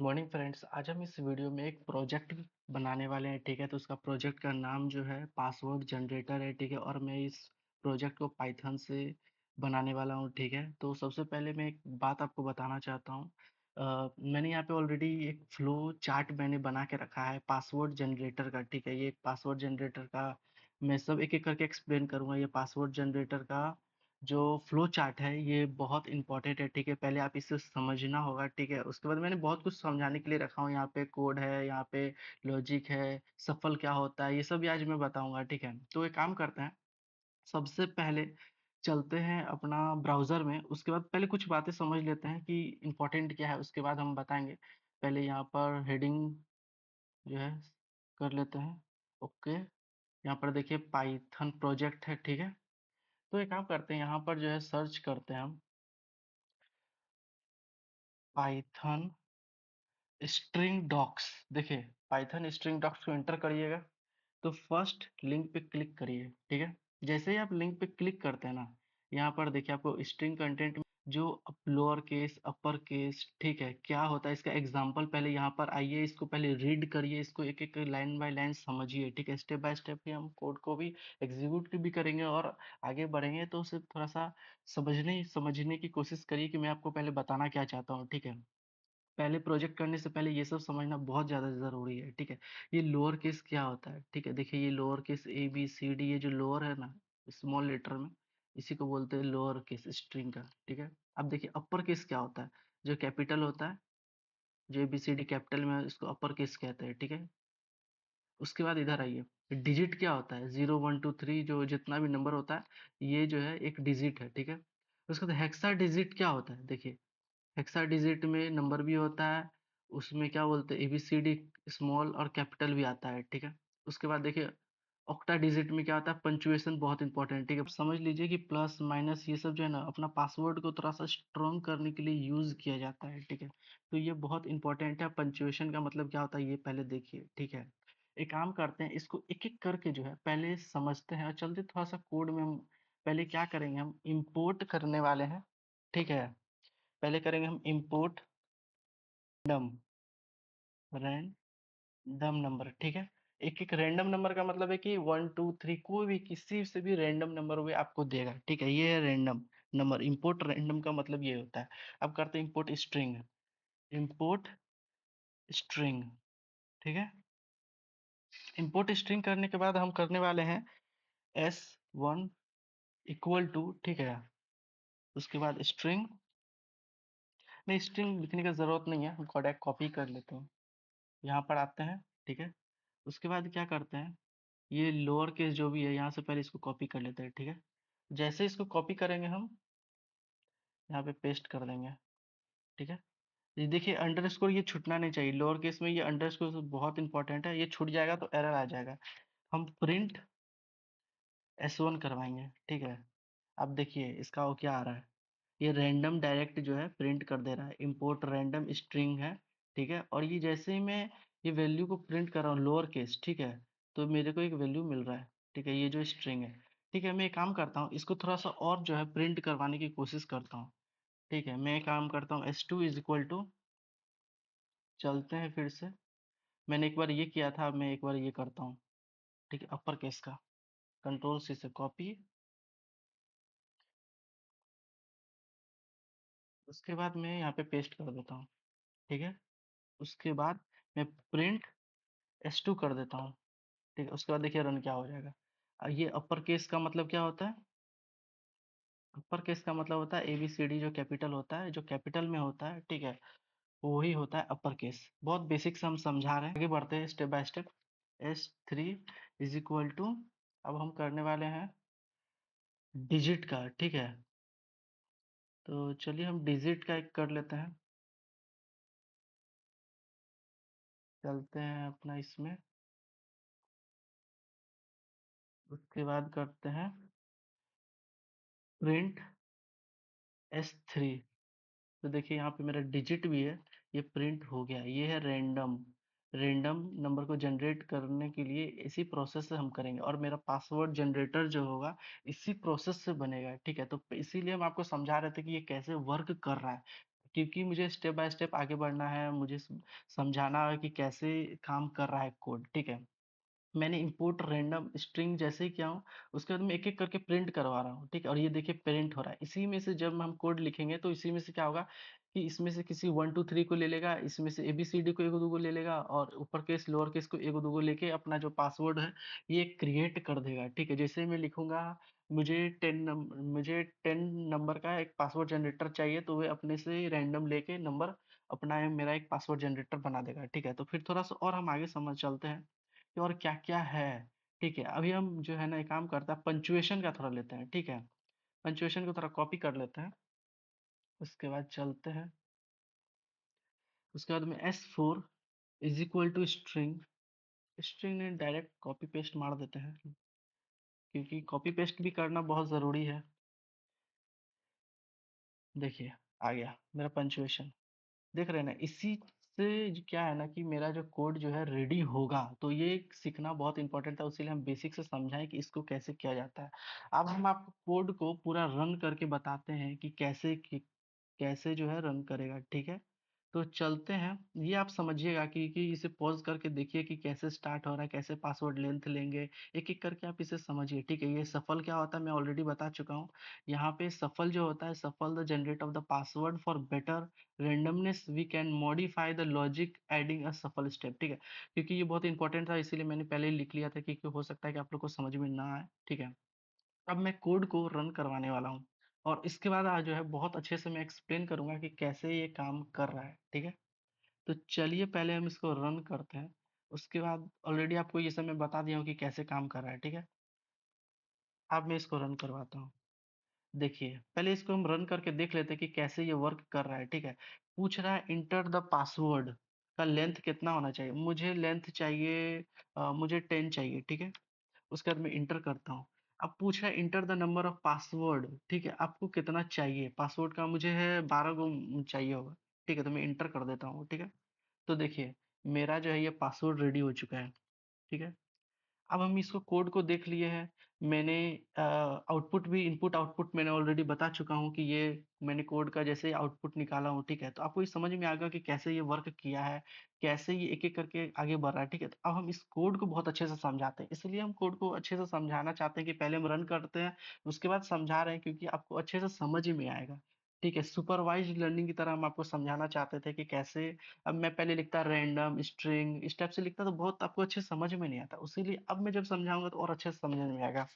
Morning friends. आज हम इस वीडियो में एक प्रोजेक्ट बनाने वाले हैं, ठीक है। तो उसका प्रोजेक्ट का नाम जो है पासवर्ड जनरेटर है, ठीक है। और मैं इस प्रोजेक्ट को पाइथन से बनाने वाला हूँ, ठीक है। तो सबसे पहले मैं एक बात आपको बताना चाहता हूँ। मैंने यहाँ पे ऑलरेडी एक फ्लो चार्ट मैंने बना के रखा है पासवर्ड जनरेटर का, ठीक है। ये एक पासवर्ड जनरेटर का मैं सब एक एक करके एक्सप्लेन करूँगा। ये पासवर्ड जनरेटर का जो फ्लो चार्ट है ये बहुत इंपॉर्टेंट है, ठीक है। पहले आप इसे समझना होगा, ठीक है। उसके बाद मैंने बहुत कुछ समझाने के लिए रखा हूँ। यहाँ पे कोड है, यहाँ पे लॉजिक है, सफल क्या होता है, ये सब भी आज मैं बताऊंगा, ठीक है। तो एक काम करते हैं, सबसे पहले चलते हैं अपना ब्राउज़र में। उसके बाद पहले कुछ बातें समझ लेते हैं कि इम्पोर्टेंट क्या है, उसके बाद हम बताएंगे। पहले यहाँ पर हेडिंग जो है कर लेते हैं। ओके, यहाँ पर देखिए पाइथन प्रोजेक्ट है, ठीक है। तो एक काम करते हैं, यहाँ पर जो है सर्च करते हैं हम पाइथन स्ट्रिंग डॉक्स। देखिए पाइथन स्ट्रिंग डॉक्स को एंटर करिएगा तो फर्स्ट लिंक पे क्लिक करिए, ठीक है। जैसे ही आप लिंक पे क्लिक करते हैं ना, यहाँ पर देखिए आपको स्ट्रिंग कंटेंट जो लोअर केस अपर केस, ठीक है, क्या होता है इसका एग्जांपल पहले यहाँ पर आइए, इसको पहले रीड करिए, इसको एक एक लाइन बाय लाइन समझिए, ठीक है। स्टेप बाय स्टेप ही हम कोड को भी एग्जीक्यूट भी करेंगे और आगे बढ़ेंगे। तो उसे थोड़ा सा समझने की कोशिश करिए कि मैं आपको पहले बताना क्या चाहता हूँ, ठीक है। पहले प्रोजेक्ट करने से पहले ये सब समझना बहुत ज़्यादा ज़रूरी है, ठीक है। ये लोअर केस क्या होता है, ठीक है। देखिए ये lower case A B C D, ये जो लोअर है ना स्मॉल लेटर में, इसी को बोलते हैं लोअर केस स्ट्रिंग का, ठीक है। अब देखिए अपर केस क्या होता है, जो कैपिटल होता है, जो A B C D capital में है, इसको अपर केस कहते हैं, ठीक है। उसके बाद इधर आइए, डिजिट क्या होता है, 0 1 2 3 जो जितना भी नंबर होता है ये जो है एक डिजिट है, ठीक है। उसके बाद हेक्सा डिजिट क्या होता है, देखिए हेक्साडेसिमल में नंबर भी होता है, उसमें क्या बोलते हैं एबीसीडी स्मॉल और कैपिटल भी आता है, ठीक है। उसके बाद देखिए ऑक्टा डिजिट में क्या आता है, पंचुएशन बहुत इंपॉर्टेंट है, ठीक है। समझ लीजिए कि प्लस माइनस ये सब जो है ना अपना पासवर्ड को थोड़ा सा स्ट्रॉन्ग करने के लिए यूज किया जाता है, ठीक है। तो ये बहुत इंपॉर्टेंट है। पंचुएशन का मतलब क्या होता है ये पहले देखिए, ठीक है। एक काम करते हैं, इसको एक एक करके जो है पहले समझते हैं और चलते थोड़ा सा कोड में। हम पहले क्या करेंगे, हम इंपोर्ट करने वाले हैं, ठीक है। पहले करेंगे हम इंपोर्ट डम रैंडम नंबर, ठीक है। एक एक रैंडम नंबर का मतलब है कि 1 2 3 कोई भी किसी से भी रैंडम नंबर हुए आपको देगा, ठीक है। ये है रैंडम नंबर। इंपोर्ट रैंडम का मतलब ये होता है। अब करते हैं इंपोर्ट स्ट्रिंग। इंपोर्ट स्ट्रिंग, ठीक है। इंपोर्ट स्ट्रिंग करने के बाद हम करने वाले हैं s1 इक्वल टू, ठीक है। उसके बाद स्ट्रिंग, नहीं स्ट्रिंग लिखने की जरूरत नहीं है, हम डायरेक्ट कॉपी कर लेते हैं। यहाँ पर आते हैं, ठीक है। उसके बाद क्या करते हैं, ये लोअर केस जो भी है यहाँ से पहले इसको कॉपी कर लेते हैं, ठीक है। जैसे इसको कॉपी करेंगे हम यहाँ पे पेस्ट कर देंगे, ठीक है। ये देखिए अंडरस्कोर ये छूटना नहीं चाहिए, लोअर केस में ये अंडरस्कोर बहुत इंपॉर्टेंट है। ये छूट जाएगा तो एरर आ जाएगा। हम प्रिंट S1 करवाएंगे, ठीक है। अब देखिए इसका वो क्या आ रहा है, ये रैंडम डायरेक्ट जो है प्रिंट कर दे रहा है। इंपोर्ट रैंडम स्ट्रिंग है, ठीक है। और ये जैसे ही मैं ये वैल्यू को प्रिंट कर रहा हूँ लोअर केस, ठीक है, तो मेरे को एक वैल्यू मिल रहा है, ठीक है। ये जो स्ट्रिंग है, ठीक है। मैं एक काम करता हूँ, इसको थोड़ा सा और जो है प्रिंट करवाने की कोशिश करता हूँ, ठीक है। मैं एक काम करता हूँ S2 इज इक्वल टू, चलते हैं फिर से। मैंने एक बार ये किया था, अब मैं एक बार ये करता हूँ, ठीक है। अपर केस का कंट्रोल C से कॉपी, उसके बाद मैं यहाँ पे पेस्ट कर देता हूँ, ठीक है। उसके बाद मैं प्रिंट S2 कर देता हूँ, ठीक है। उसके बाद देखिए रन क्या हो जाएगा। ये अपर केस का मतलब क्या होता है, अपर केस का मतलब होता है ABCD जो कैपिटल होता है, जो कैपिटल में होता है, ठीक है, वो ही होता है अपर केस। बहुत बेसिक से हम समझा रहे हैं, आगे बढ़ते हैं step by step. S3 is equal to, अब हम करने वाले हैं डिजिट का, ठीक है। तो चलिए हम डिजिट का एक कर लेते हैं, चलते हैं अपना इसमें। उसके बाद करते हैं प्रिंट S3। तो देखिए यहाँ पे मेरा डिजिट भी है, ये प्रिंट हो गया। ये है रैंडम, रैंडम नंबर को जनरेट करने के लिए इसी प्रोसेस से हम करेंगे। और मेरा पासवर्ड जनरेटर जो होगा इसी प्रोसेस से बनेगा, ठीक है। तो इसीलिए हम आपको समझा रहे थे कि ये कैसे वर्क कर रहा है। क्योंकि मुझे स्टेप बाय स्टेप आगे बढ़ना है, मुझे समझाना है कि कैसे काम कर रहा है कोड, ठीक है। मैंने इंपोर्ट रैंडम स्ट्रिंग जैसे ही किया हूँ, उसके बाद मैं एक एक करके प्रिंट करवा रहा हूँ, ठीक है। और ये देखिए प्रिंट हो रहा है। इसी में से जब हम कोड लिखेंगे तो इसी में से क्या होगा कि इसमें से किसी 1 2 3 को ले लेगा, इसमें से ABCD को 1 2 ले लेगा, और ऊपर केस लोअर केस को 1 2 लेके अपना जो पासवर्ड है ये क्रिएट कर देगा, ठीक है। जैसे मैं लिखूंगा मुझे 10 नंबर का एक पासवर्ड जनरेटर चाहिए, तो वे अपने से रैंडम लेके नंबर अपना मेरा एक पासवर्ड जनरेटर बना देगा, ठीक है। तो फिर थोड़ा सा और हम आगे समझ चलते हैं कि और क्या-क्या है, ठीक है। अभी हम जो है ना एक काम करते हैं, पंक्चुएशन का थोड़ा लेते हैं, ठीक है। पंक्चुएशन को थोड़ा कॉपी कर लेते हैं, उसके बाद चलते हैं। उसके बाद में S4 is equal to string, string ने डायरेक्ट कॉपी पेस्ट मार देते हैं, क्योंकि कॉपी पेस्ट भी करना बहुत ज़रूरी है। देखिए आ गया मेरा पंक्चुएशन, देख रहे हैं ना। इसी से क्या है ना कि मेरा जो कोड जो है रेडी होगा, तो ये सीखना बहुत इंपॉर्टेंट था, उसीलिए हम बेसिक से समझाएं कि इसको कैसे किया जाता है। अब हम आपको कोड को पूरा रन करके बताते हैं कि कैसे जो है रन करेगा, ठीक है। तो चलते हैं, ये आप समझिएगा कि इसे पॉज करके देखिए कि कैसे स्टार्ट हो रहा है, कैसे पासवर्ड लेंथ लेंगे, एक एक करके आप इसे समझिए, ठीक है। ये सफल क्या होता है मैं ऑलरेडी बता चुका हूँ। यहाँ पे सफल जो होता है, shuffle the generate of the password for better randomness we can modify the logic adding a shuffle step, ठीक है। क्योंकि ये बहुत इंपॉर्टेंट था, इसीलिए मैंने पहले ही लिख लिया था, क्योंकि हो सकता है कि आप लोग को समझ में ना आए, ठीक है। अब मैं कोड को रन करवाने वाला हूँ, और इसके बाद आज जो है बहुत अच्छे से मैं एक्सप्लेन करूंगा कि कैसे ये काम कर रहा है, ठीक है। तो चलिए पहले हम इसको रन करते हैं, उसके बाद ऑलरेडी आपको ये सब मैं बता दिया हूँ कि कैसे काम कर रहा है, ठीक है। अब मैं इसको रन करवाता हूँ। देखिए पहले इसको हम रन करके देख लेते हैं कि कैसे ये वर्क कर रहा है, ठीक है। पूछ रहा है इंटर द पासवर्ड का लेंथ कितना होना चाहिए, मुझे लेंथ चाहिए, मुझे 10 चाहिए, ठीक है। उसके बाद मैं इंटर करता हूँ। अब पूछ रहा है enter the number of password, ठीक है। आपको कितना चाहिए पासवर्ड का, मुझे है 12 गो चाहिए होगा, ठीक है। तो मैं इंटर कर देता हूँ, ठीक है। तो देखिए मेरा जो है ये पासवर्ड रेडी हो चुका है, ठीक है। अब हम इसको कोड को देख लिए हैं। मैंने आउटपुट भी, इनपुट आउटपुट मैंने ऑलरेडी बता चुका हूँ कि ये मैंने कोड का जैसे आउटपुट निकाला हूँ, ठीक है। तो आपको ये समझ में आ गया कि कैसे ये वर्क किया है, कैसे ये एक एक करके आगे बढ़ रहा है, ठीक है। तो अब हम इस कोड को बहुत अच्छे से समझाते हैं, इसलिए हम कोड को अच्छे से समझाना चाहते हैं कि पहले हम रन करते हैं, उसके बाद समझा रहे हैं, क्योंकि आपको अच्छे से समझ में आएगा, ठीक है। सुपरवाइज्ड लर्निंग की तरह हम आपको समझाना चाहते थे कि कैसे। अब मैं पहले लिखता रैंडम स्ट्रिंग इस टाइप से लिखता तो बहुत आपको अच्छे से समझ में नहीं आता, इसीलिए अब मैं जब समझाऊंगा तो और अच्छे से समझ में आएगा।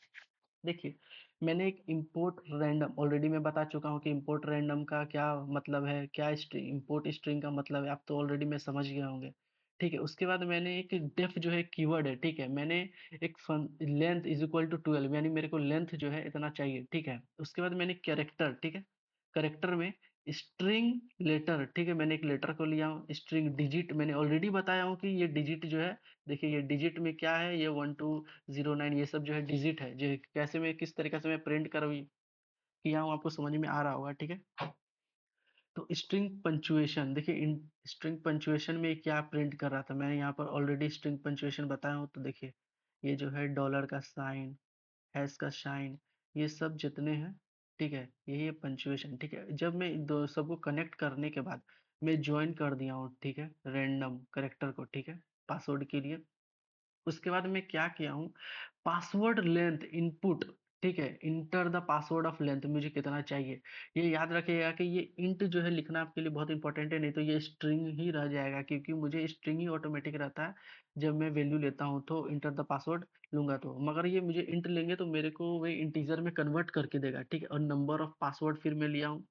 देखिए मैंने एक इंपोर्ट रैंडम ऑलरेडी मैं बता चुका हूँ कि इंपोर्ट रैंडम का क्या मतलब है, क्या स्ट्रिंग इंपोर्ट स्ट्रिंग का मतलब है, आप तो ऑलरेडी मैं समझ गए होंगे, ठीक है। उसके बाद मैंने एक डेफ जो है कीवर्ड है, ठीक है। मैंने एक लेंथ इज इक्वल टू 12, यानी मेरे को लेंथ जो है इतना चाहिए, ठीक है। उसके बाद मैंने कैरेक्टर, ठीक है। कैरेक्टर में स्ट्रिंग लेटर, ठीक है। मैंने एक लेटर को लिया हूँ। स्ट्रिंग डिजिट मैंने ऑलरेडी बताया हूँ कि ये डिजिट जो है, देखिए ये डिजिट में क्या है, ये 1209 ये सब जो है डिजिट है, जो कैसे मैं किस तरीके से मैं प्रिंट कर किया हूँ आपको समझ में आ रहा होगा, ठीक है। तो स्ट्रिंग पंचुएशन देखिए, इन स्ट्रिंग पंचुएशन में क्या प्रिंट कर रहा था, मैंने यहाँ पर ऑलरेडी स्ट्रिंग पंचुएशन बताया हूँ। तो देखिए ये जो है डॉलर का साइन, हैश का साइन, ये सब जितने हैं, ठीक है, यही है पंचुएशन, ठीक है। जब मैं दो सबको कनेक्ट करने के बाद मैं ज्वाइन कर दिया हूँ, ठीक है, रैंडम करेक्टर को, ठीक है, पासवर्ड के लिए। उसके बाद मैं क्या किया हूँ, पासवर्ड लेंथ इनपुट, ठीक है। Enter the password of length मुझे कितना चाहिए, ये याद रखिएगा कि ये इंट जो है लिखना आपके लिए बहुत इंपॉर्टेंट है, नहीं तो ये स्ट्रिंग ही रह जाएगा, क्योंकि मुझे स्ट्रिंग ही ऑटोमेटिक रहता है जब मैं वैल्यू लेता हूँ तो इंटर द पासवर्ड लूंगा तो, मगर ये मुझे इंट लेंगे तो मेरे को वही इंटीजर में कन्वर्ट करके देगा, ठीक है। और नंबर ऑफ पासवर्ड फिर मैं लिया हूँ,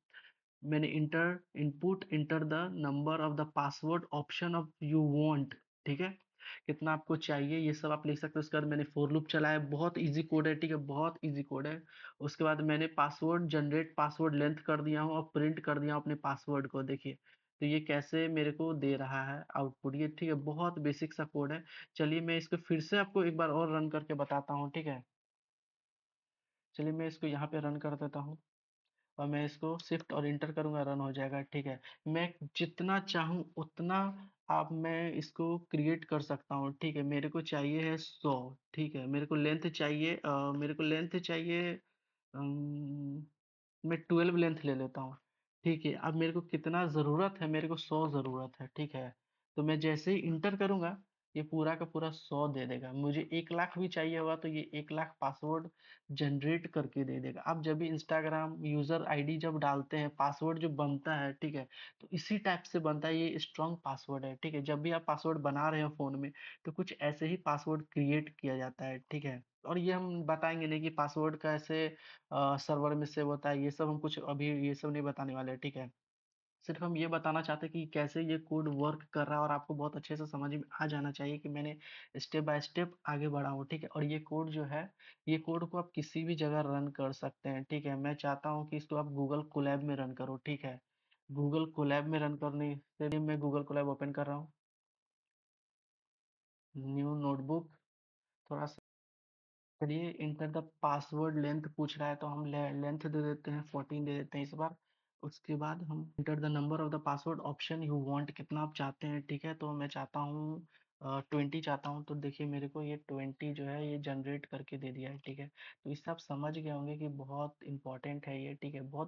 मैंने enter the number of the password option of you want, ठीक है। कितना आपको चाहिए ये सब आप लिख सकते हो। उसके बाद मैंने फॉर लूप चलाया, बहुत इजी कोड है, ठीक है, बहुत इजी कोड है। उसके बाद मैंने पासवर्ड जनरेट पासवर्ड लेंथ कर दिया हूँ और प्रिंट कर दिया हूँ अपने पासवर्ड को, देखिए। तो ये कैसे मेरे को दे रहा है आउटपुट, ये ठीक है, बहुत बेसिक सा कोड है। चलिए मैं इसको फिर से आपको एक बार और रन करके बताता हूँ, ठीक है। चलिए मैं इसको यहाँ पे रन कर देता हूँ, और मैं इसको शिफ्ट और इंटर करूंगा, रन हो जाएगा, ठीक है। मैं जितना चाहूँ उतना आप मैं इसको क्रिएट कर सकता हूँ, ठीक है। मेरे को चाहिए है 100, ठीक है। मेरे को लेंथ चाहिए, मेरे को लेंथ चाहिए, मैं 12 लेंथ ले लेता हूँ, ठीक है, अब मेरे को कितना ज़रूरत है, मेरे को 100 ज़रूरत है, ठीक है? तो मैं जैसे ही इंटर करूँगा, ये पूरा का पूरा 100 दे देगा। मुझे 1 लाख भी चाहिए होगा तो ये 1 लाख पासवर्ड जनरेट करके दे देगा। आप जब भी इंस्टाग्राम यूज़र आईडी जब डालते हैं, पासवर्ड जो बनता है, ठीक है? तो इसी टाइप से बनता है, ये स्ट्रॉन्ग पासवर्ड है, ठीक है? जब भी आप पासवर्ड बना रहे हो फ़ोन में, तो कुछ ऐसे ही पासवर्ड क्रिएट किया जाता है, ठीक है? और ये हम बताएँगे नहीं कि पासवर्ड कैसे सर्वर में सेव होता है, ये सब हम कुछ अभी ये सब नहीं बताने वाले हैं, ठीक है? सिर्फ हम ये बताना चाहते हैं कि कैसे ये कोड वर्क कर रहा है और आपको बहुत अच्छे से समझ में आ जाना चाहिए कि मैंने स्टेप बाय स्टेप आगे बढ़ा हूँ, ठीक है? और ये कोड जो है, ये कोड को आप किसी भी जगह रन कर सकते हैं, ठीक है? मैं चाहता हूँ कि इसको आप गूगल कोलैब में रन करो, ठीक है? गूगल कोलैब में रन करने के लिए मैं गूगल कोलैब ओपन कर रहा हूँ, न्यू नोटबुक, थोड़ा सा चलिए इंटर द पासवर्ड लेंथ पूछ रहा है तो हम लेंथ दे देते हैं 14 दे देते हैं इस बार। उसके बाद हम enter the number of the password option you want, कितना आप चाहते हैं, ठीक है? तो मैं चाहता हूँ 20 चाहता हूँ, तो देखिए मेरे को ये 20 जो है ये जनरेट करके दे दिया है, ठीक है? तो इससे आप समझ गए होंगे कि बहुत इंपॉर्टेंट है ये, ठीक है? बहुत